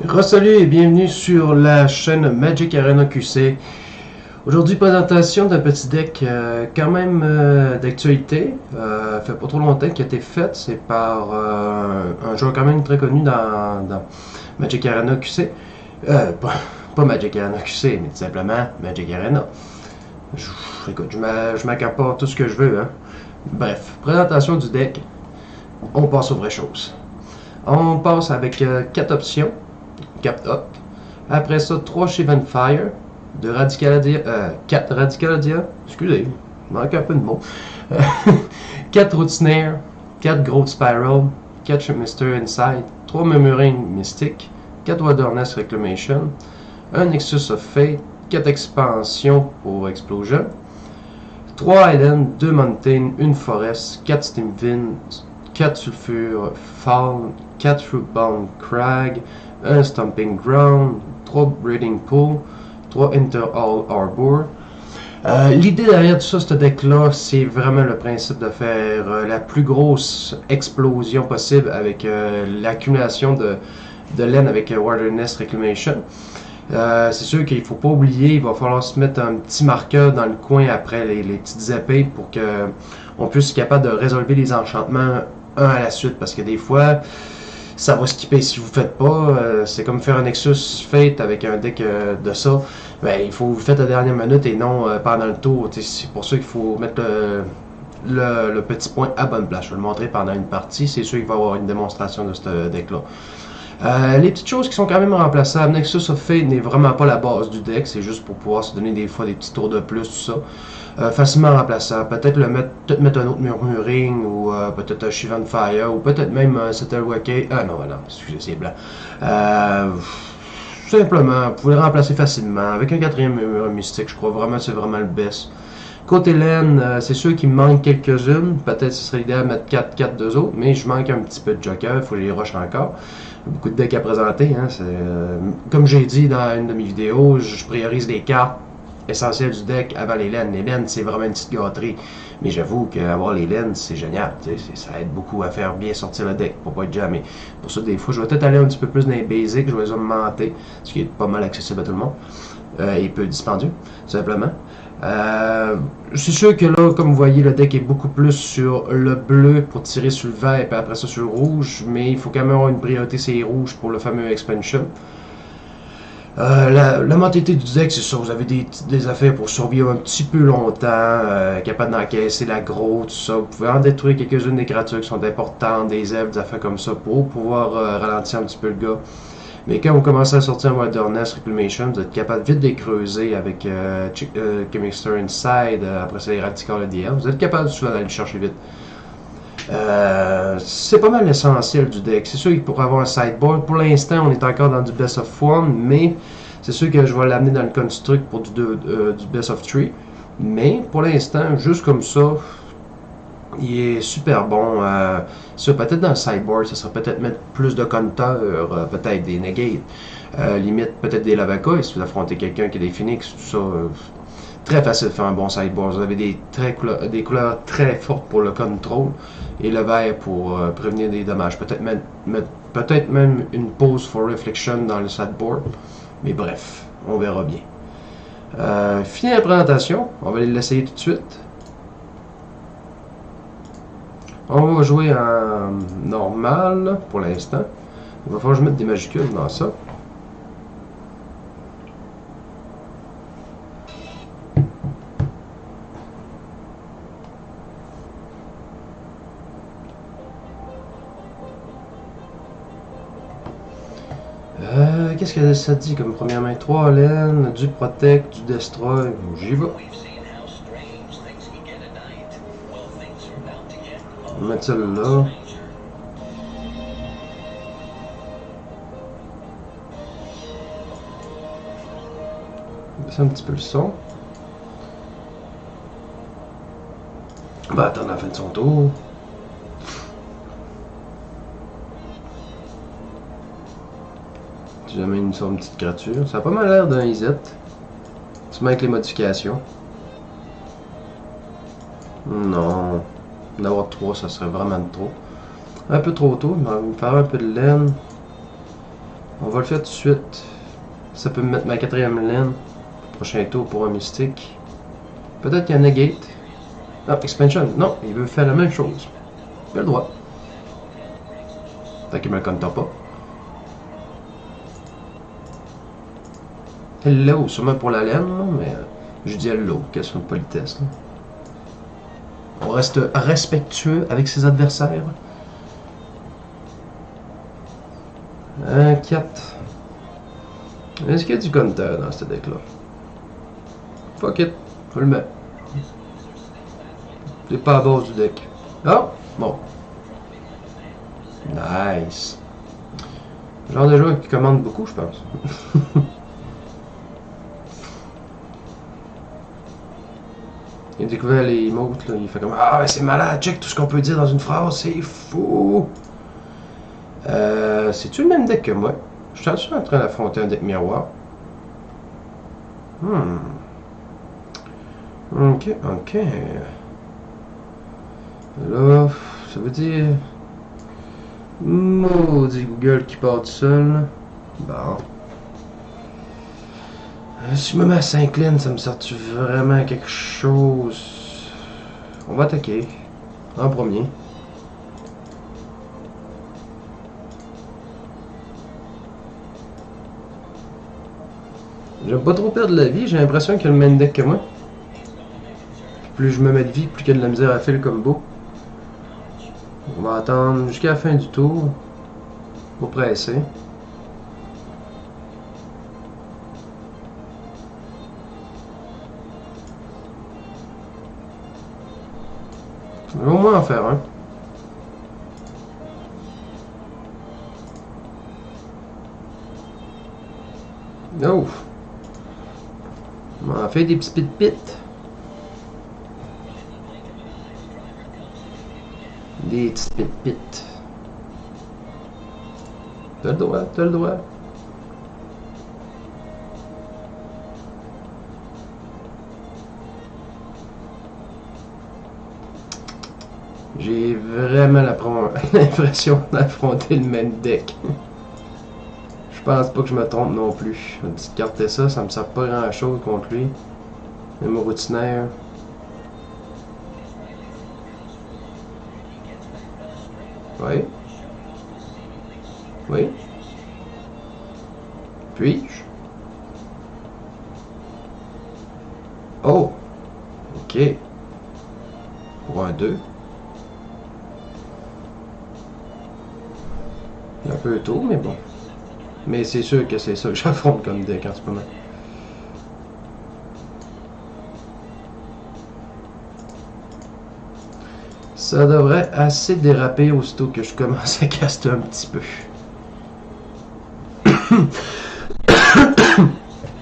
Re-salut et bienvenue sur la chaîne Magic Arena QC. Aujourd'hui, présentation d'un petit deck quand même d'actualité. Fait pas trop longtemps qu'il a été fait. C'est par un joueur quand même très connu dans Magic Arena QC. Pas Magic Arena QC, mais tout simplement Magic Arena. Écoute, je m'accapare tout ce que je veux. Hein. Bref, présentation du deck. On passe aux vraies choses. On passe avec 4 options. 4 up. Après ça, 3 Shivan Fire, 4 Radicaladia, excusez, il manque un peu de mots. 4 Root Snare, 4 Growth Spiral, 4 Shipmister Inside, 3 Murmuring Mystic, 4 Wilderness Reclamation, 1 Nexus of Fate, 4 Expansions pour Explosion, 3 Island, 2 Mountain, 1 Forest, 4 Steam Winds, 4 Sulfur Fall, 4 Fruitbound Crag, 1 Stomping Ground, 3 Breeding Pool, 3 Interhall Arbor. L'idée derrière tout ça, ce deck-là, c'est vraiment le principe de faire la plus grosse explosion possible avec l'accumulation de laine avec Wilderness Reclamation. C'est sûr qu'il ne faut pas oublier, il va falloir se mettre un petit marqueur dans le coin après les petites épées pour qu'on puisse être capable de résolver les enchantements un à la suite, parce que des fois, ça va skipper si vous ne faites pas. C'est comme faire un Nexus Fate avec un deck de ça. Ben, il faut vous le faire à la dernière minute et non pendant le tour. C'est pour ça qu'il faut mettre le petit point à bonne place. Je vais le montrer pendant une partie. C'est sûr qu'il va y avoir une démonstration de ce deck-là. Les petites choses qui sont quand même remplaçables. Nexus of Fate n'est vraiment pas la base du deck. C'est juste pour pouvoir se donner des fois des petits tours de plus, tout ça. Facilement remplaçable. Peut-être mettre un autre Murmuring ou peut-être un Shivan Fire ou peut-être même un Settle Wackey. Ah non, non, excusez, c'est blanc. Simplement, vous pouvez le remplacer facilement avec un quatrième Murmuring Mystique. Je crois vraiment que c'est vraiment le best. Côté laine, c'est sûr qu'il me manque quelques-unes. Peut-être ce serait idéal de mettre 4 2 autres, mais je manque un petit peu de joker. Il faut que je les rush encore. Beaucoup de decks à présenter. Hein, comme j'ai dit dans une de mes vidéos, je priorise les cartes essentielles du deck avant les laines. Les laines, c'est vraiment une petite gâterie. Mais j'avoue qu'avoir les laines, c'est génial. Ça aide beaucoup à faire bien sortir le deck pour pas être jamais. Pour ça, des fois, je vais peut-être aller un petit peu plus dans les basics. Je vais les augmenter, ce qui est pas mal accessible à tout le monde. Et peu dispendieux, tout simplement. C'est sûr que là, comme vous voyez, le deck est beaucoup plus sur le bleu pour tirer sur le vert et puis après ça sur le rouge, mais il faut quand même avoir une priorité c'est les rouges pour le fameux expansion. La mentalité du deck, c'est ça, vous avez des affaires pour survivre un petit peu longtemps, capable d'encaisser l'aggro, tout ça. Vous pouvez en détruire quelques-unes des créatures qui sont importantes, des elfes, des affaires comme ça, pour pouvoir ralentir un petit peu le gars. Mais quand vous commencez à sortir en Wilderness Reclamation, vous êtes capable vite de les creuser avec Chemister Inside, après ça les Radical DL. Vous êtes capable souvent d'aller chercher vite. C'est pas mal l'essentiel du deck. C'est sûr qu'il pourrait avoir un sideboard. Pour l'instant, on est encore dans du Best of One, mais c'est sûr que je vais l'amener dans le Construct pour du Best of Three. Mais pour l'instant, juste comme ça, il est super bon. Peut-être dans le sideboard, ça serait peut-être mettre plus de compteurs, peut-être des negates, limite peut-être des lavacas, si vous affrontez quelqu'un qui a des phoenix, tout ça. Très facile de faire un bon sideboard. Vous avez des couleurs très fortes pour le control et le vert pour prévenir des dommages. Peut-être même une pause for reflection dans le sideboard. Mais bref, on verra bien. Fini la présentation. On va l'essayer tout de suite. On va jouer en normal pour l'instant. Il va falloir que je mette des majuscules dans ça. Qu'est-ce que ça dit comme première main? 3 laines, du protect, du destroy. J'y vais. On va mettre ça là. Baisser un petit peu le son. On va attendre la fin de son tour. Si jamais il nous sort une petite créature. Ça a pas mal l'air d'un IZ. Tu mets avec les modifications. Non. D'avoir 3, ça serait vraiment trop. Un peu trop tôt, il va me faire un peu de laine. On va le faire tout de suite. Ça peut me mettre ma quatrième laine. Prochain tour pour un mystique. Peut-être qu'il y a negate. Ah, expansion. Non, il veut faire la même chose. Il a le droit. Tant qu'il me le compte pas. Hello, sûrement pour la laine, là, mais je dis hello, question de politesse. Là. On reste respectueux avec ses adversaires. Un 4. Est-ce qu'il y a du counter dans ce deck-là? Fuck it, faut le mettre. C'est pas à base du deck. Ah, bon. Nice. Genre de joueur qui commande beaucoup, je pense. Il a découvert les emotes, là. Il fait comme ah, c'est malade, check tout ce qu'on peut dire dans une phrase, c'est fou. C'est-tu le même deck que moi? Je suis en train d'affronter un deck miroir. Ok, ok. Là, ça veut dire. Maudit Google qui part tout seul. Bon. Si je me mets à 5 lignes, ça me sort-tu vraiment quelque chose? On va attaquer. En premier. J'aime pas trop perdre la vie, j'ai l'impression qu'il y a le même deck que moi. Plus je me mets de vie, plus qu'il y a de la misère à faire le combo. On va attendre jusqu'à la fin du tour. Pour presser. Je vais au moins en faire un. Oh! On en fait des petits pit-pit. Des petits pit-pit. T'as le droit, t'as le droit. J'ai vraiment l'impression d'affronter le même deck. Je pense pas que je me trompe non plus. Je vais discarter ça, ça me sert pas grand chose contre lui. Même au routinaire. Oui. Oui. Puis-je? Oh! Ok. Pour un 2. Un peu tôt, mais bon. Mais c'est sûr que c'est ça que j'affronte comme deck en ce moment. Ça devrait assez déraper aussitôt que je commence à caster un petit peu.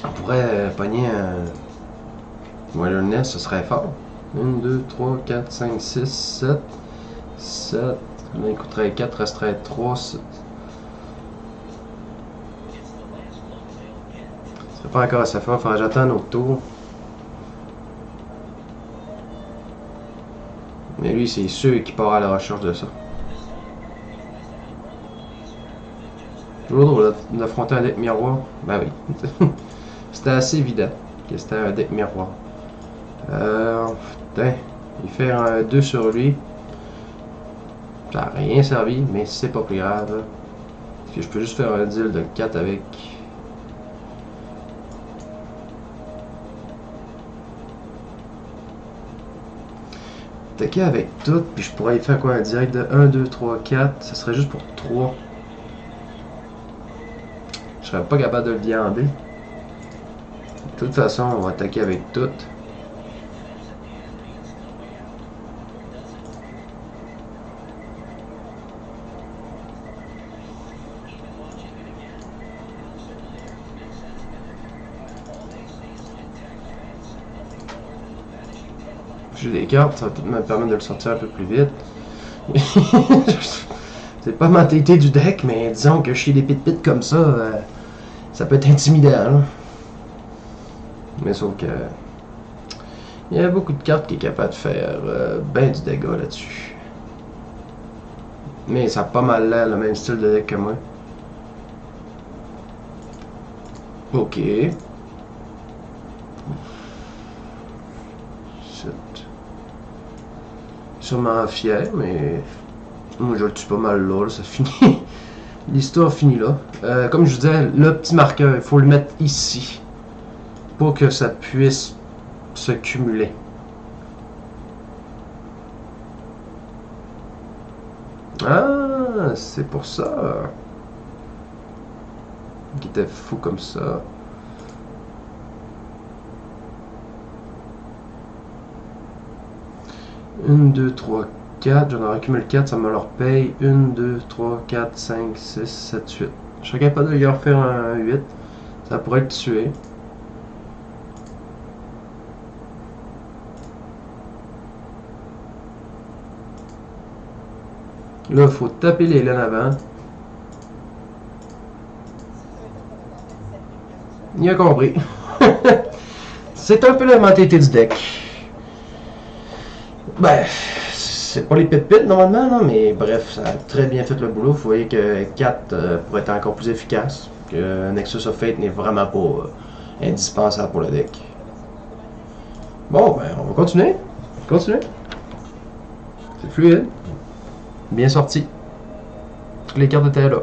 On pourrait pogner un Wilderness, ce serait fort. 1, 2, 3, 4, 5, 6, 7. 7. Là, il coûterait 4, resterait 3. Ce serait pas encore assez fort, il faudrait que j'attende un autre tour. Mais lui, c'est sûr qu'il part à la recherche de ça. Toujours drôle d'affronter un deck miroir. Ben oui. C'était assez évident que c'était un deck miroir. Putain, il fait un 2 sur lui. Ça n'a rien servi, mais c'est pas plus grave. Parce que je peux juste faire un deal de 4 avec. Attaquer avec tout, puis je pourrais y faire quoi? Un direct de 1, 2, 3, 4. Ça serait juste pour 3. Je serais pas capable de le viander. De toute façon, on va attaquer avec tout. J'ai des cartes, ça va peut-être me permettre de le sortir un peu plus vite. C'est pas ma TT du deck, mais disons que chez des pit-pit comme ça, ça peut être intimidant. Là. Mais sauf que. Il y a beaucoup de cartes qui est capable de faire ben du dégât là-dessus. Mais ça a pas mal l'air le même style de deck que moi. Ok. 7. Sûrement fier, mais moi je le tue pas mal là, ça finit. L'histoire finit là. Comme je vous disais, le petit marqueur, il faut le mettre ici pour que ça puisse se cumuler. Ah, c'est pour ça. Qui était fou comme ça. Une, deux, trois, 4. J'en aurais accumulé 4, ça me leur paye. 1, 2, 3, 4, 5, 6, 7, 8. Je serais capable de leur faire un 8. Ça pourrait le tuer. Là, il faut taper les laines avant. Il a compris. C'est un peu la mentalité du deck. Ben, c'est pas les pépites normalement, non, mais bref, ça a très bien fait le boulot. Vous voyez que 4 pourrait être encore plus efficace. Que Nexus of Fate n'est vraiment pas indispensable pour le deck. Bon, ben, on va continuer. Continuer. C'est fluide. Bien sorti. Toutes les cartes étaient là.